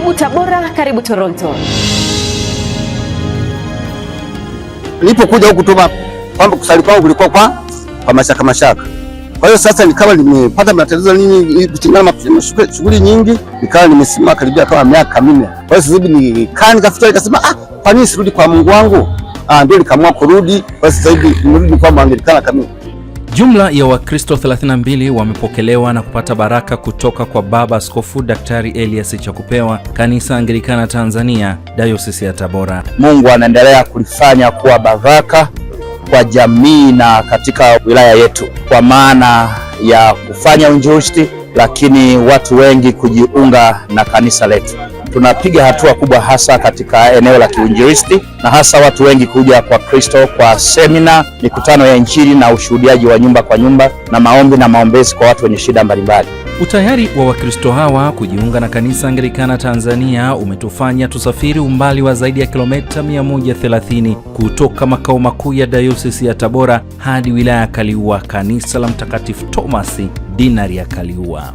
Karibu Tabora, karibu Toronto. Nilipokuja huku tuma kwamba kusali kwangu kulikuwa kwa mashaka. Kwa hiyo sasa nikawa nimepata matatizo nini kutingana na shughuli nyingi, nikawa nimesimama karibia kama miaka 4. Kwa hiyo sasa hivi nikafikiria nikasema kwa nini sirudi kwa Mungu wangu? Ndio nikaamua kurudi. Kwa sasa hivi nimerudi kwa Anglikana kamili. Jumla ya Wakristo 32 wamepokelewa na kupata baraka kutoka kwa Baba Askofu Daktari Elias Chakupewa, Kanisa Anglikana Tanzania, Dayosisi ya Tabora. Mungu anaendelea kulifanya kuwa baraka kwa jamii na katika wilaya yetu, kwa maana ya kufanya uinjilisti, lakini watu wengi kujiunga na kanisa letu. Tunapiga hatua kubwa hasa katika eneo la kiinjilisti, na hasa watu wengi kuja kwa Kristo kwa semina, mikutano ya injili na ushuhudiaji wa nyumba kwa nyumba, na maombi na maombezi kwa watu wenye shida mbalimbali. Utayari wa Wakristo hawa kujiunga na Kanisa Anglikana Tanzania umetufanya tusafiri umbali wa zaidi ya kilomita 130 kutoka makao makuu ya Dayosisi ya Tabora hadi wilaya ya Kaliua, kanisa la Mtakatifu Thomas Dinari ya Kaliua.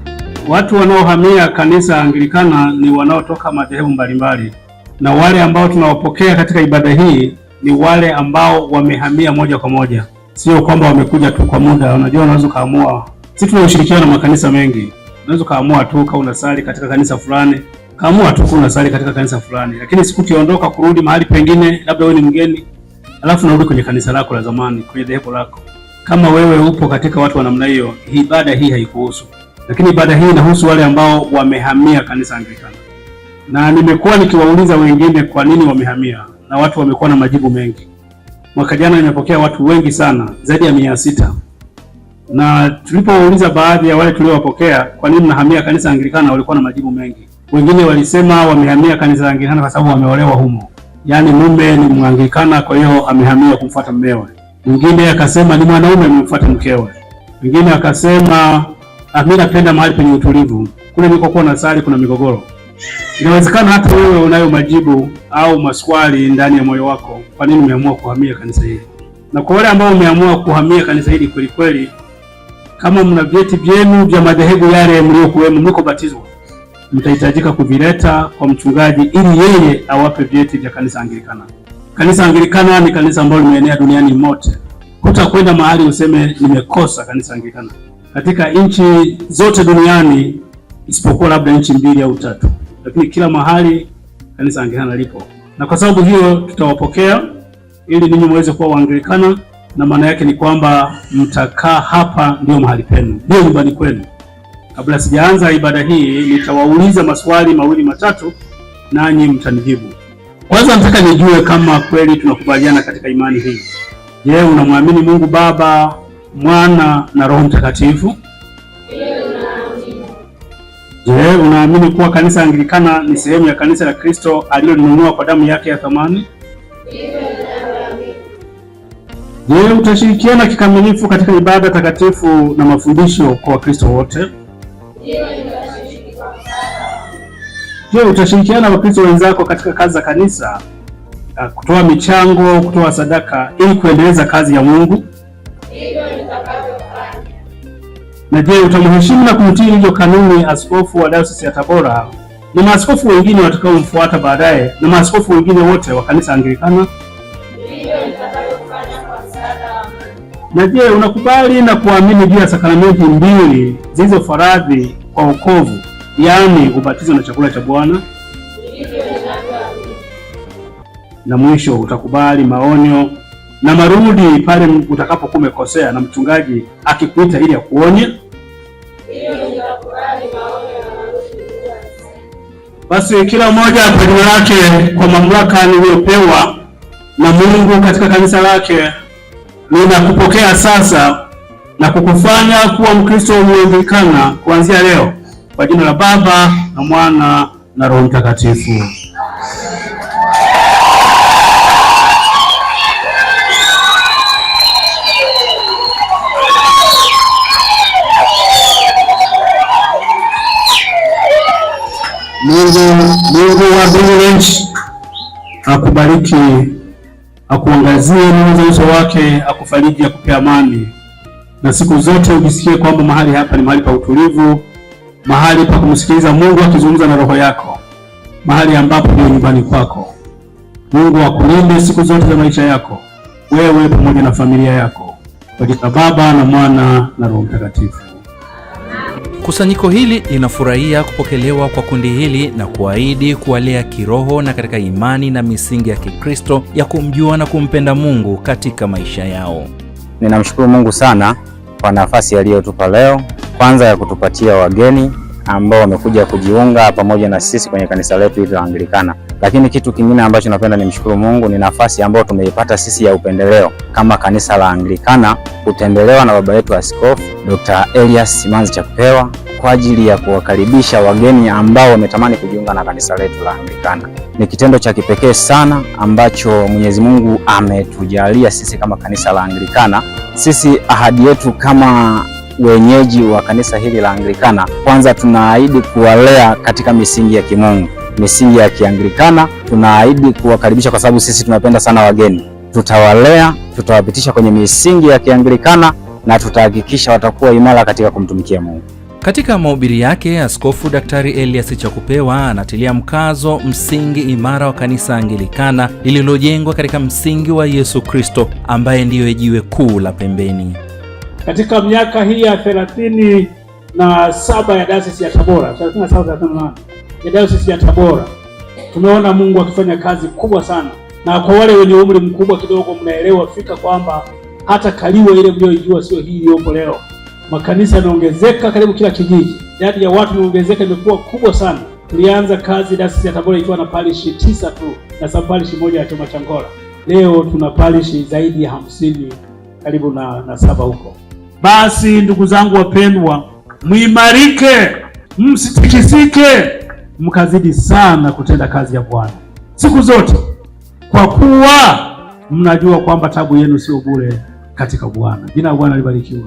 Watu wanaohamia Kanisa Anglikana ni wanaotoka madhehebu mbalimbali, na wale ambao tunawapokea katika ibada hii ni wale ambao wamehamia moja kwa moja, sio kwamba wamekuja tu kwa muda. Unajua, unaweza kaamua, sisi tuna ushirikiano na makanisa mengi, unaweza kaamua tu kama unasali katika kanisa fulani, kaamua tu unasali katika kanisa fulani, lakini siku ukiondoka kurudi mahali pengine, labda wewe ni mgeni, alafu unarudi kwenye kanisa lako la zamani, kwenye dhehebu lako. Kama wewe upo katika watu wa namna hiyo, ibada hii haikuhusu. Lakini ibada hii inahusu wale ambao wamehamia Kanisa Anglikana. Na nimekuwa nikiwauliza wengine kwa nini wamehamia, na watu wamekuwa na majibu mengi. Mwaka jana nimepokea watu wengi sana, zaidi ya 600. Na tulipowauliza baadhi ya wale tuliowapokea kwa nini mnahamia Kanisa Anglikana, walikuwa na majibu mengi. Wengine walisema wamehamia Kanisa Anglikana kwa sababu wameolewa humo. Yaani mume ni Mwanglikana, kwa hiyo amehamia kumfuata mmewe. Mwingine akasema ni mwanaume amemfuata mkewe. Mwingine akasema mimi napenda mahali penye utulivu. Kule nilikokuwa nasali kuna migogoro. Inawezekana hata wewe unayo majibu au maswali ndani ya moyo wako, kwa nini umeamua kuhamia kanisa hili. Na kwa wale ambao umeamua kuhamia kanisa hili kweli kweli, kama mna vyeti vyenu vya madhehebu yale mliokuwemo, mlikobatizwa, mtahitajika kuvileta kwa mchungaji ili yeye awape vyeti vya Kanisa Anglikana. Kanisa Anglikana ni kanisa ambalo limeenea duniani mote. Hutakwenda mahali useme nimekosa Kanisa Anglikana. Katika nchi zote duniani isipokuwa labda nchi 2 au 3, lakini kila mahali Kanisa Anglikana lipo. Na kwa sababu hiyo tutawapokea ili ninyi muweze kuwa Waanglikana, na maana yake ni kwamba mtakaa hapa, ndio mahali penu, ndio nyumbani kwenu. Kabla sijaanza ibada hii, nitawauliza maswali 2 matatu, nanyi mtanijibu. Kwanza nataka nijue kama kweli tunakubaliana katika imani hii. Je, unamwamini Mungu Baba, Mwana na Roho Mtakatifu? Je, unaamini kuwa Kanisa Anglikana ni sehemu ya kanisa la Kristo alilolinunua kwa damu yake ya thamani? Je, utashirikiana kikamilifu katika ibada takatifu na mafundisho kwa Wakristo wote? Je, utashirikiana na Wakristo wenzako katika kazi za kanisa, kutoa michango, kutoa sadaka ili kuendeleza kazi ya Mungu? Na je, utamheshimu na kumtii hiyo kanuni askofu wa Dayosisi ya Tabora na maaskofu wengine watakaomfuata baadaye na maaskofu wengine wote wa Kanisa Anglikana? Na je, unakubali na kuamini juu ya sakramenti 2 zilizo faradhi kwa wokovu, yaani ubatizo na chakula cha Bwana? Na mwisho, utakubali maonyo na marudi pale utakapokuwa umekosea na mchungaji akikuita ili akuonye? Basi kila mmoja kwa jina lake, kwa mamlaka niliyopewa na Mungu katika kanisa lake, ninakupokea sasa na kukufanya kuwa Mkristo Mwanglikana kuanzia leo, kwa jina la Baba na Mwana na Roho Mtakatifu. Mungu wa mbingu na nchi akubariki, akuangazie nuru za uso wake, akufariji, akupe amani, na siku zote ujisikie kwamba mahali hapa ni mahali pa utulivu, mahali pa kumsikiliza Mungu akizungumza na roho yako. mahali ambapo ndio nyumbani kwako. Mungu akulinde siku zote za maisha yako, wewe pamoja na familia yako, kwa jina la Baba na Mwana na Roho Mtakatifu. Kusanyiko hili linafurahia kupokelewa kwa kundi hili na kuahidi kuwalea kiroho na katika imani na misingi ya Kikristo ya kumjua na kumpenda Mungu katika maisha yao. Ninamshukuru Mungu sana kwa nafasi aliyotupa leo, kwanza ya kutupatia wageni ambao wamekuja kujiunga pamoja na sisi kwenye kanisa letu hili la Anglikana. Lakini kitu kingine ambacho napenda nimshukuru Mungu ni nafasi ambayo tumeipata sisi ya upendeleo kama kanisa la Anglikana kutembelewa na baba yetu Askofu Dr. Elias Simanzi Chakupewa kwa ajili ya kuwakaribisha wageni ambao wametamani kujiunga na kanisa letu la Anglikana. Ni kitendo cha kipekee sana ambacho Mwenyezi Mungu ametujalia sisi kama kanisa la Anglikana. Sisi ahadi yetu kama wenyeji wa kanisa hili la Anglikana, kwanza tunaahidi kuwalea katika misingi ya kimungu, misingi ya Kianglikana. Tunaahidi kuwakaribisha kwa sababu sisi tunapenda sana wageni. Tutawalea, tutawapitisha kwenye misingi ya Kianglikana na tutahakikisha watakuwa imara katika kumtumikia Mungu. Katika mahubiri yake, Askofu Daktari Elias Chakupewa anatilia mkazo msingi imara wa kanisa Anglikana lililojengwa katika msingi wa Yesu Kristo ambaye ndiyo jiwe kuu la pembeni. Katika miaka hii ya 37 ya Dayosisi ya Tabora, 37 ya Dayosisi ya Tabora, tumeona Mungu akifanya kazi kubwa sana. Na kwa wale wenye umri mkubwa kidogo, mnaelewa fika kwamba hata Kaliwa ile mlioijua sio hii iliyopo leo. Makanisa yanaongezeka karibu kila kijiji. Idadi ya watu inaongezeka, imekuwa kubwa sana. Tulianza kazi Dayosisi ya Tabora ikiwa na parish 9 tu na parish moja ya Choma Changola. Leo tuna parish zaidi ya 50 karibu na 7 huko. Basi ndugu zangu wapendwa, muimarike, msitikisike, mkazidi sana kutenda kazi ya Bwana siku zote, kwa kuwa mnajua kwamba tabu yenu sio bure katika Bwana. Jina la Bwana libarikiwe.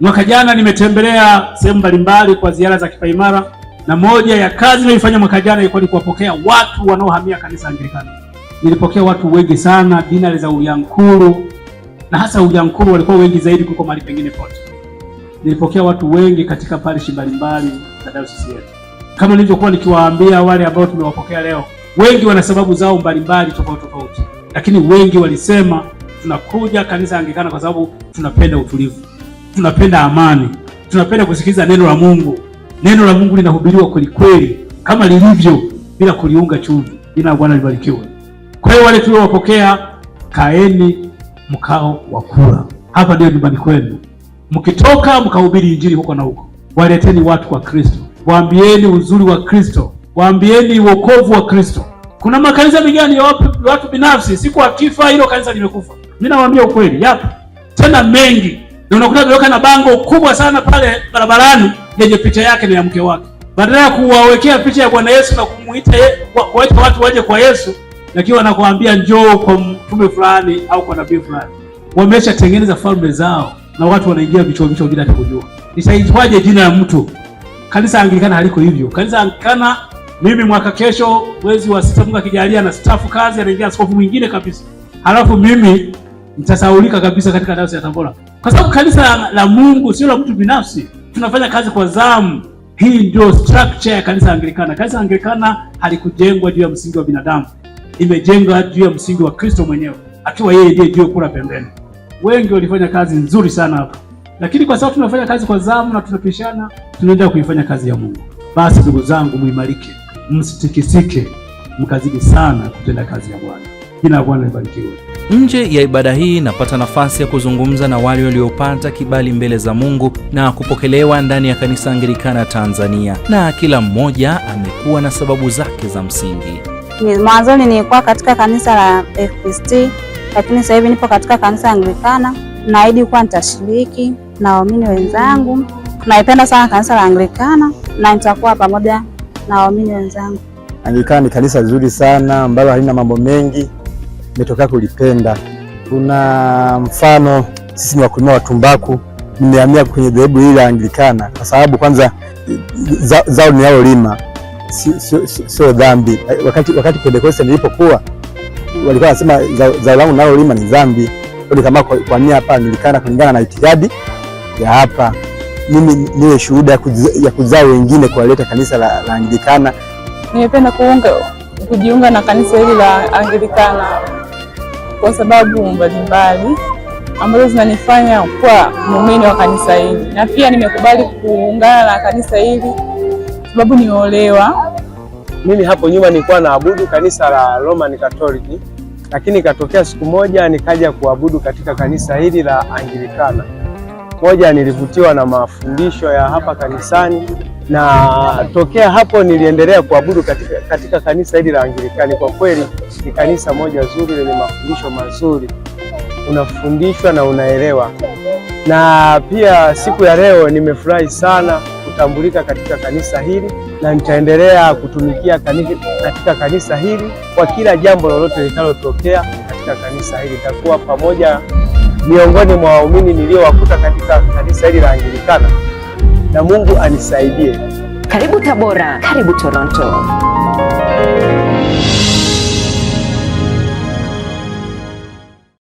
Mwaka jana nimetembelea sehemu mbalimbali kwa ziara za kipaimara, na moja ya kazi nilifanya mwaka jana ilikuwa ni kuwapokea watu wanaohamia kanisa Anglikana. Nilipokea watu wengi sana dinari za Uliankuru, na hasa Uliankuru walikuwa wengi zaidi kuliko mahali pengine pote. Nilipokea watu wengi katika parish mbalimbali za dayosisi yetu. Kama nilivyokuwa nikiwaambia wale ambao tumewapokea leo, wengi wana sababu zao mbalimbali tofauti, lakini wengi walisema tunakuja kanisa Anglikana kwa sababu tunapenda utulivu, tunapenda amani, tunapenda kusikiliza neno la Mungu. Neno la Mungu linahubiriwa kweli kweli kama lilivyo, bila kuliunga chumvi. Jina la Bwana libarikiwe. Kwa hiyo wale tuliowapokea, kaeni mkao wa kula. Hapa ndio nyumbani kwenu. Mkitoka mkahubiri injili huko na huko. Waleteni watu kwa Kristo. Waambieni uzuri wa Kristo. Waambieni wokovu wa Kristo. Kuna makanisa mengine ya watu binafsi, siku akifa hilo kanisa limekufa. Mimi nawaambia ukweli, yapo. Tena mengi. Na unakuta wameweka na bango kubwa sana pale barabarani yenye picha yake na ya mke wake. Badala ya kuwawekea picha ya Bwana Yesu na kumuita kuwaita watu waje kwa Yesu, lakini wanakuambia njoo kwa mtume fulani au kwa nabii fulani. Wameshatengeneza falme zao na watu wanaingia vichwa bila hata kujua. Isaitwaje jina la mtu? Kanisa Anglikana haliko hivyo. Kanisa Anglikana, mimi mwaka kesho mwezi wa 6 Mungu akijalia na staff kazi, anaingia askofu mwingine kabisa. Halafu mimi nitasaulika kabisa katika dayosisi ya Tabora. Kwa sababu kanisa la Mungu sio la mtu binafsi. Tunafanya kazi kwa zamu. Hii ndio structure ya kanisa Anglikana. Kanisa Anglikana halikujengwa juu ya msingi wa binadamu. Imejengwa juu ya msingi wa Kristo mwenyewe, akiwa yeye ndiye jiwe kula pembeni. Wengi walifanya kazi nzuri sana hapa. Lakini kwa sababu tunafanya kazi kwa zamu na tunapishana, tunaenda kuifanya kazi ya Mungu. Basi ndugu zangu, muimarike, msitikisike, mkazidi sana kutenda kazi ya Bwana. Jina la Bwana libarikiwe. Nje ya ibada hii napata nafasi ya kuzungumza na wale waliopata kibali mbele za Mungu na kupokelewa ndani ya kanisa Anglikana Tanzania, na kila mmoja amekuwa na sababu zake za msingi. Mwanzoni nilikuwa katika kanisa la FPCT, lakini sasa hivi nipo katika kanisa Anglikana. Naahidi kuwa nitashiriki na waumini wenzangu. Tunaipenda sana kanisa la Anglikana na nitakuwa pamoja na waumini wenzangu. Anglikana ni kanisa zuri sana ambalo halina mambo mengi, nimetokea kulipenda. Kuna mfano sisi ni wakulima wa tumbaku, nimehamia kwenye dhehebu hili la Anglikana kwa sababu kwanza zao ninalolima sio dhambi. Wakati Pentekoste nilipokuwa walikuwa wanasema zao langu ninalolima ni dhambi. Kwa kama kwa nia hapa Anglikana kulingana na itikadi ya hapa, mimi niwe shuhuda ya kuzaa wengine kuwaleta kanisa la Anglikana Nimependa kujiunga na kanisa hili la Anglikana kwa sababu mbalimbali ambazo zinanifanya kuwa muumini wa kanisa hili, na pia nimekubali kuungana na kanisa hili sababu nimeolewa. Mimi hapo nyuma nilikuwa naabudu kanisa la Roman Catholic, lakini ikatokea siku moja nikaja kuabudu katika kanisa hili la Anglikana. Moja, nilivutiwa na mafundisho ya hapa kanisani, na tokea hapo niliendelea kuabudu katika kanisa hili la Anglikana. Kwa kweli ni kanisa moja zuri lenye mafundisho mazuri, unafundishwa na unaelewa. Na pia siku ya leo nimefurahi sana kutambulika katika kanisa hili, na nitaendelea kutumikia katika kanisa hili. Kwa kila jambo lolote litalotokea katika kanisa hili, nitakuwa pamoja miongoni mwa waumini niliowakuta katika kanisa hili la Anglikana, na Mungu anisaidie. Karibu Tabora, karibu Toronto.